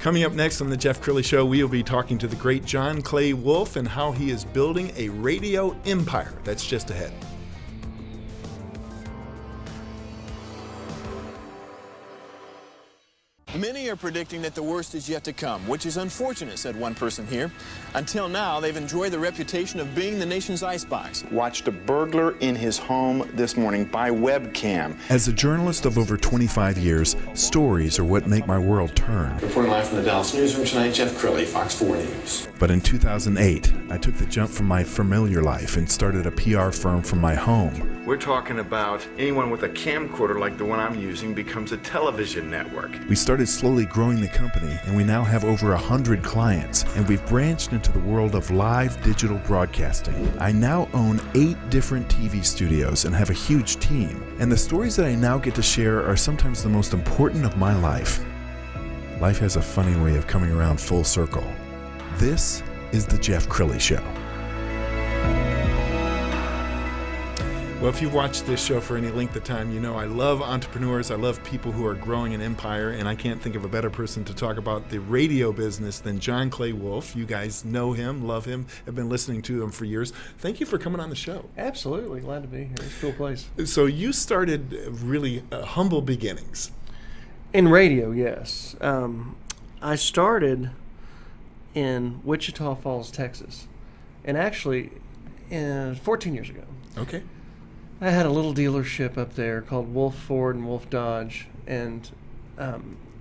Coming up next on the Jeff Crilley Show, we will be talking to the great John Clay Wolfe and how he is building a radio empire. That's just ahead. Many are predicting that the worst is yet to come, which is unfortunate, said one person here. Until now, they've enjoyed the reputation of being the nation's icebox. Watched a burglar in his home this morning by webcam. As a journalist of over 25 years, stories are what make my world turn. Reporting live from the Dallas newsroom tonight, Jeff Crilley, Fox 4 News. But in 2008, I took the jump from my familiar life and started a PR firm from my home. We're talking about anyone with a camcorder like the one I'm using becomes a television network. We started slowly growing the company, and we now have over 100 clients, and we've branched into the world of live digital broadcasting. I now own 8 different TV studios and have a huge team, and the stories that I now get to share are sometimes the most important of my life. Life has a funny way of coming around full circle. This is the Jeff Crilley Show. Well, if you've watched this show for any length of time, you know I love entrepreneurs. I love people who are growing an empire, and I can't think of a better person to talk about the radio business than John Clay Wolfe. You guys know him, love him, have been listening to him for years. Thank you for coming on the show. Absolutely. Glad to be here. It's a cool place. So you started really humble beginnings. In radio, yes. I started in Wichita Falls, Texas, and actually 14 years ago. Okay. I had a little dealership up there called Wolfe Ford and Wolfe Dodge, and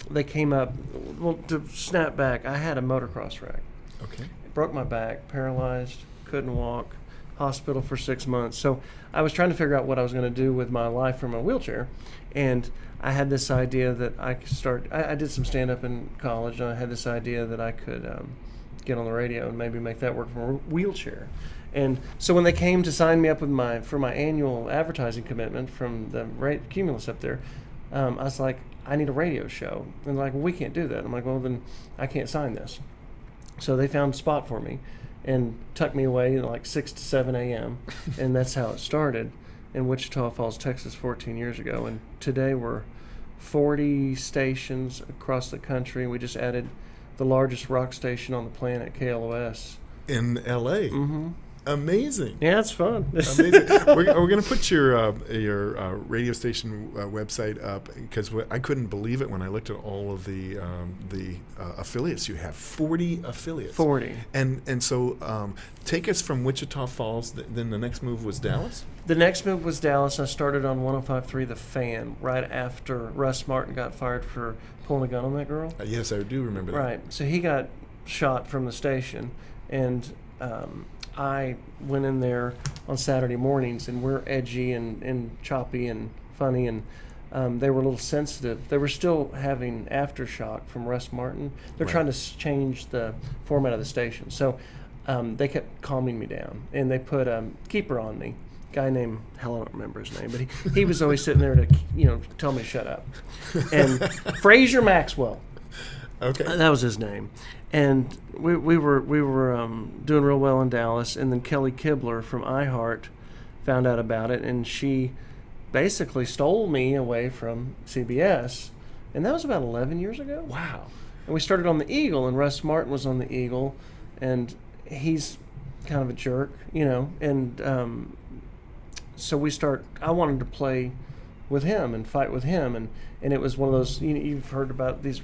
they came up. Well, to snap back, I had a motocross wreck. Okay. Broke my back, paralyzed, couldn't walk, hospital for 6 months. So I was trying to figure out what I was going to do with my life from a wheelchair, and I had this idea that I could start. I did some stand-up in college, and I had this idea that I could get on the radio and maybe make that work from a wheelchair. And so when they came to sign me up with for my annual advertising commitment from the Cumulus up there, I was like, I need a radio show. And they're like, well, we can't do that. I'm like, well, then I can't sign this. So they found a spot for me and tucked me away like 6 to 7 a.m. And that's how it started in Wichita Falls, Texas 14 years ago. And today we're 40 stations across the country. We just added the largest rock station on the planet, KLOS. In L.A.? Mm-hmm. Amazing. Yeah, it's fun. Amazing. We're going to put your radio station website up because I couldn't believe it when I looked at all of the affiliates you have. 40 affiliates. 40. And so take us from Wichita Falls. Then the next move was Dallas? The next move was Dallas. I started on 105.3 The Fan right after Russ Martin got fired for pulling a gun on that girl. Yes, I do remember that. Right. So he got shot from the station, and I went in there on Saturday mornings, and we're edgy and choppy and funny, and they were a little sensitive. They were still having aftershock from Russ Martin. They're trying to change the format of the station. So they kept calming me down, and they put a keeper on me, a guy named, hell, I don't remember his name, but he was always sitting there to tell me to shut up. And Fraser Maxwell. Okay. That was his name. And we were doing real well in Dallas, and then Kelly Kibler from iHeart found out about it, and she basically stole me away from CBS, and that was about 11 years ago. Wow. And we started on the Eagle, and Russ Martin was on the Eagle, and he's kind of a jerk, and so I wanted to play with him and fight with him, and it was one of those, you've heard about these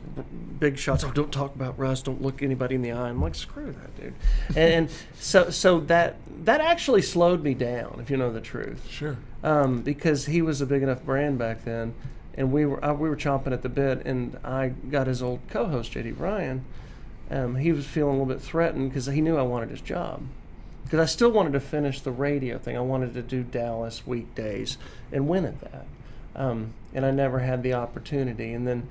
big shots. Oh, don't talk about Russ. Don't look anybody in the eye. I'm like, screw that, dude. and so that actually slowed me down, if you know the truth. Sure. Because he was a big enough brand back then, and we were chomping at the bit. And I got his old co-host J.D. Bryan. He was feeling a little bit threatened because he knew I wanted his job. Because I still wanted to finish the radio thing. I wanted to do Dallas weekdays and win at that. And I never had the opportunity. And then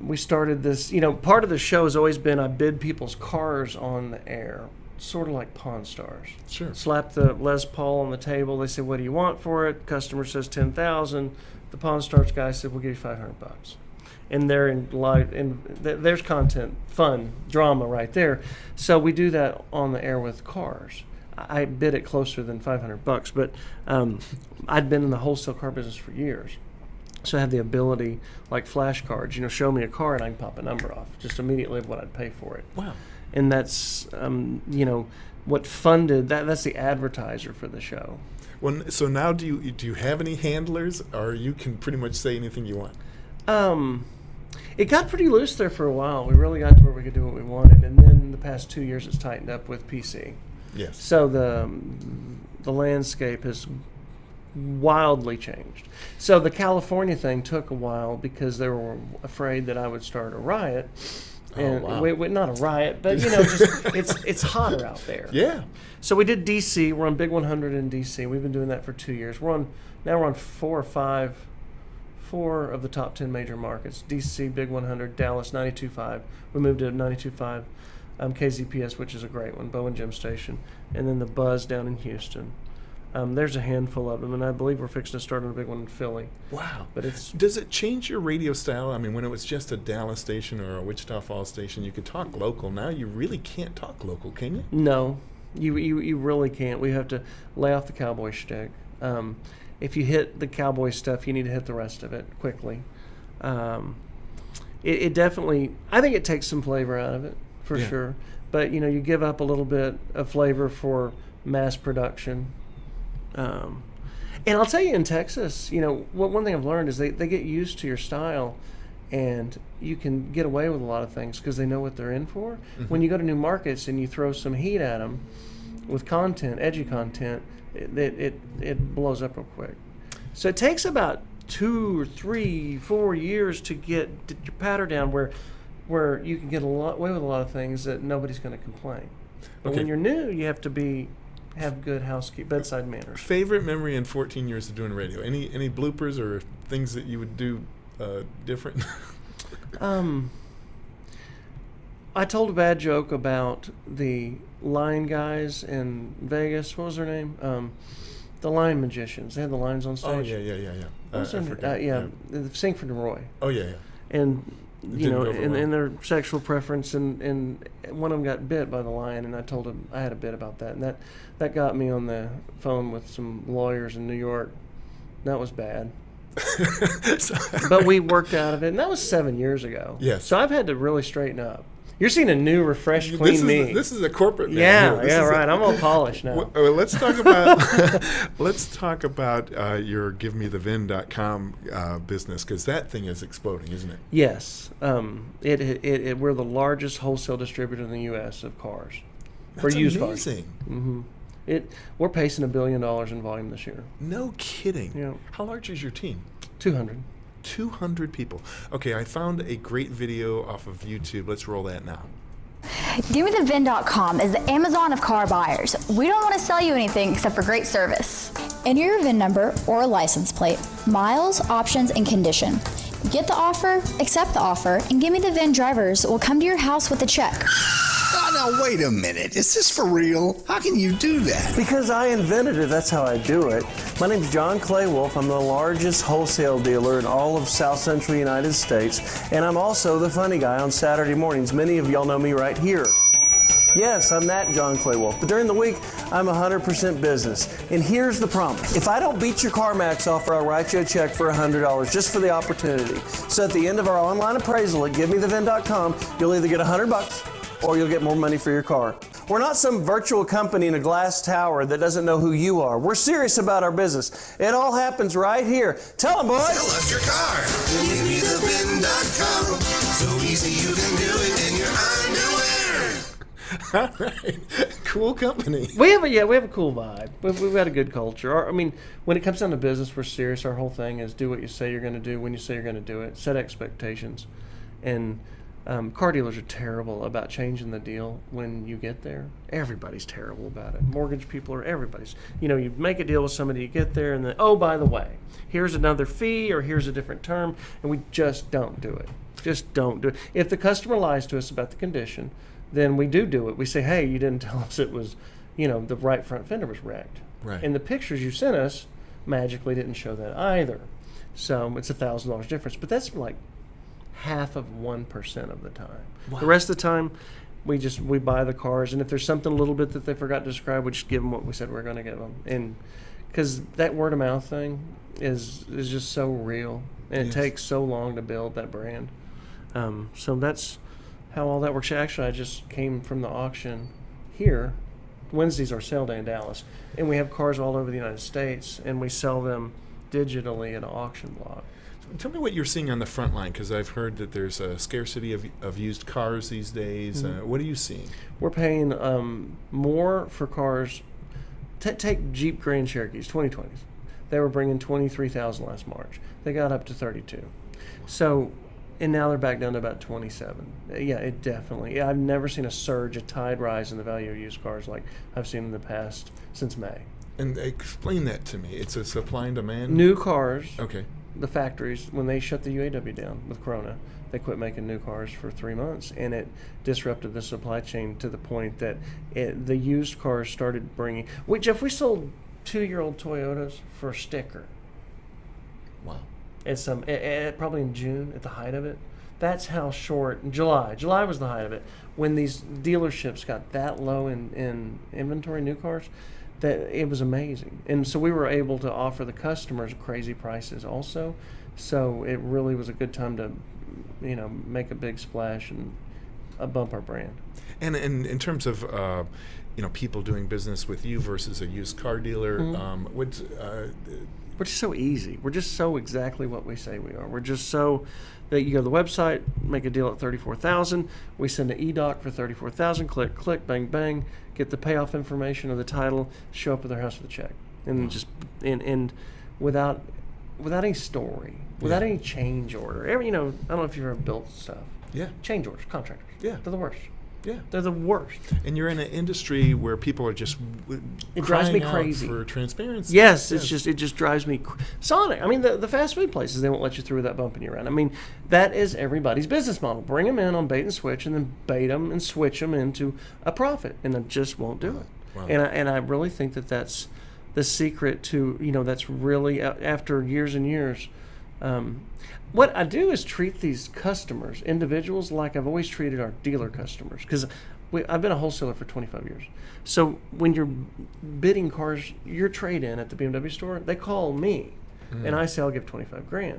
we started this, part of the show has always been I bid people's cars on the air, sort of like Pawn Stars. Sure. Slap the Les Paul on the table. They say, what do you want for it? Customer says $10,000. The Pawn Stars guy said, we'll give you $500. And they're in live, and there's content, fun, drama right there. So we do that on the air with cars. I bid it closer than $500, but I'd been in the wholesale car business for years. So I have the ability, like flashcards, show me a car and I can pop a number off just immediately of what I'd pay for it. Wow. And that's, what funded that. That's the advertiser for the show. Well, so now do you have any handlers, or you can pretty much say anything you want? It got pretty loose there for a while. We really got to where we could do what we wanted, and then the past 2 years it's tightened up with PC. Yes. So the landscape has wildly changed. So the California thing took a while because they were afraid that I would start a riot. And not a riot, but just it's hotter out there. Yeah. So we did DC. We're on Big 100 in DC. We've been doing that for 2 years. We're on 4 of the top 10 major markets. DC, Big 100, Dallas, 92.5. We moved to 92.5. KZPS, which is a great one, Bowen Gym Station, and then the Buzz down in Houston. There's a handful of them, and I believe we're fixing to start on a big one in Philly. Wow. But does it change your radio style? I mean, when it was just a Dallas station or a Wichita Falls station, you could talk local. Now you really can't talk local, can you? No, you really can't. We have to lay off the cowboy shtick. If you hit the cowboy stuff, you need to hit the rest of it quickly. It definitely, I think it takes some flavor out of it, for sure. But, you give up a little bit of flavor for mass production. And I'll tell you, in Texas, one thing I've learned is they get used to your style, and you can get away with a lot of things because they know what they're in for. Mm-hmm. When you go to new markets and you throw some heat at them with content, edgy content, it blows up real quick. So it takes about 2 or 3, 4 years to get your patter down where you can get away with a lot of things that nobody's going to complain. But when you're new, you have to have good bedside manners. Favorite memory in 14 years of doing radio? Any bloopers or things that you would do different? I told a bad joke about the line guys in Vegas. What was their name? The line magicians. They had the lines on stage. Oh, yeah. What was their name? Singford and Roy. Oh, yeah. And in their sexual preference, and one of them got bit by the lion, and I told him I had a bit about that, and that got me on the phone with some lawyers in New York. That was bad. But we worked out of it, and that was 7 years ago. Yes. So I've had to really straighten up. You're seeing a new, refreshed, clean me. This is a corporate man. Yeah, right. I'm all polished now. Well, let's talk about your GiveMeTheVIN.com business, because that thing is exploding, isn't it? Yes. We're the largest wholesale distributor in the U.S. of cars. That's for used amazing. Cars. Mm-hmm. We're pacing $1 billion in volume this year. No kidding. Yeah. How large is your team? 200. 200 people. Okay, I found a great video off of YouTube. Let's roll that now. GiveMeTheVIN.com is the Amazon of car buyers. We don't want to sell you anything except for great service. Enter your VIN number or license plate, miles, options, and condition. Get the offer, accept the offer, and GiveMeTheVIN drivers will come to your house with a check. Oh, now, wait a minute. Is this for real? How can you do that? Because I invented it, that's how I do it. My name's John Clay Wolfe. I'm the largest wholesale dealer in all of South Central United States, and I'm also the funny guy on Saturday mornings. Many of y'all know me right here. Yes, I'm that John Clay Wolfe, but during the week, I'm 100% business. And here's the promise. If I don't beat your CarMax offer, I'll write you a check for $100 just for the opportunity. So at the end of our online appraisal at GiveMeTheVIN.com, you'll either get $100 or you'll get more money for your car. We're not some virtual company in a glass tower that doesn't know who you are. We're serious about our business. It all happens right here. Tell them, boys. Sell us your car. GiveMeTheVIN.com. So easy you can do it in your underwear. All right. Cool company. We have a cool vibe. We've got a good culture. When it comes down to business, we're serious. Our whole thing is do what you say you're going to do when you say you're going to do it. Set expectations. And car dealers are terrible about changing the deal when you get there. Everybody's terrible about it. Mortgage people are everybody's. You make a deal with somebody, you get there, and then, oh, by the way, here's another fee or here's a different term, and we just don't do it. Just don't do it. If the customer lies to us about the condition, then we do it. We say, hey, you didn't tell us it was, the right front fender was wrecked. Right. And the pictures you sent us magically didn't show that either. So it's $1,000 difference. But that's like half of 1% of the time. Wow. The rest of the time, we buy the cars, and if there's something a little bit that they forgot to describe, we just give them what we said we're going to give them. And because that word of mouth thing is just so real, and it takes so long to build that brand. So that's how all that works. Actually, I just came from the auction here. Wednesday's our sale day in Dallas, and we have cars all over the United States, and we sell them digitally at an auction block. Tell me what you're seeing on the front line, because I've heard that there's a scarcity of used cars these days. What are you seeing? We're paying more for cars. Take Jeep Grand Cherokees, 2020s. They were bringing 23,000 last March. They got up to 32. So, and now they're back down to about 27. Yeah, it definitely. I've never seen a surge, a tide rise in the value of used cars like I've seen in the past since May. And explain that to me. It's a supply and demand? New cars. Okay. The factories, when they shut the UAW down with Corona, they quit making new cars for 3 months, and it disrupted the supply chain to the point that the used cars started bringing. Jeff, we sold 2-year-old Toyotas for a sticker. Wow. It's probably in June at the height of it. That's how short. July was the height of it. When these dealerships got that low in inventory, new cars, that it was amazing. And so we were able to offer the customers crazy prices also. So it really was a good time to, make a big splash and bump our brand. And in terms of, people doing business with you versus a used car dealer, we're just so easy. We're just so exactly what we say we are. We're just so that you go to the website, make a deal at $34,000. We send an e-doc for $34,000. Click, bang, bang. Get the payoff information of the title. Show up at their house with a check, and just and without any story, without any change order. I don't know if you've ever built stuff. Yeah. Change orders, contractors. Yeah. They're the worst. Yeah. They're the worst. And you're in an industry where people are just it drives me crying out crazy for transparency. Yes, it just drives me Sonic. I mean, the fast food places, they won't let you through without bumping you around. I mean, that is everybody's business model. Bring them in on bait and switch, and then bait them and switch them into a profit, and they just won't do it. Wow. And I really think that that's the secret to, that's really, after years and years, what I do is treat these customers, individuals, like I've always treated our dealer customers, because I've been a wholesaler for 25 years. So when you're bidding cars, your trade-in at the BMW store, they call me, and I say I'll give $25,000.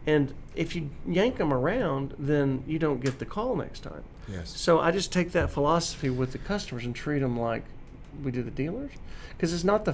And if you yank them around, then you don't get the call next time. Yes. So I just take that philosophy with the customers and treat them like we do the dealers, because it's not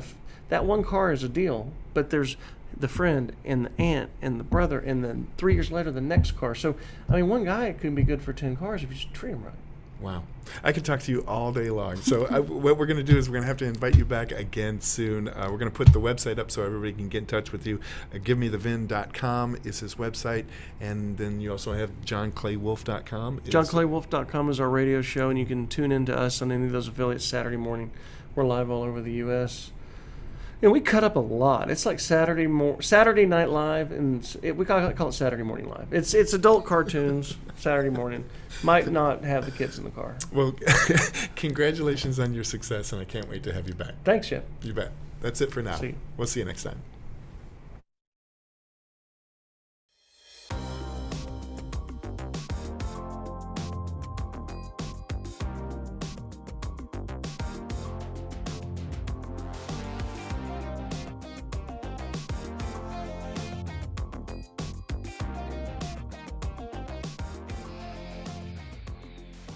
that one car is a deal, but there's the friend and the aunt and the brother, and then 3 years later the next car. So one guy can be good for 10 cars if you just treat him right. Wow. I could talk to you all day long. So what we're going to do is we're going to have to invite you back again soon. We're going to put the website up so everybody can get in touch with you. GiveMeTheVIN.com is his website. And then you also have JohnClayWolfe.com. JohnClayWolfe.com is our radio show, and you can tune in to us on any of those affiliates Saturday morning. We're live all over the U.S. And we cut up a lot. It's like Saturday Night Live, and we call it Saturday Morning Live. It's adult cartoons, Saturday morning. Might not have the kids in the car. Well, congratulations on your success, and I can't wait to have you back. Thanks, Jeff. You bet. That's it for now. See you. We'll see you next time.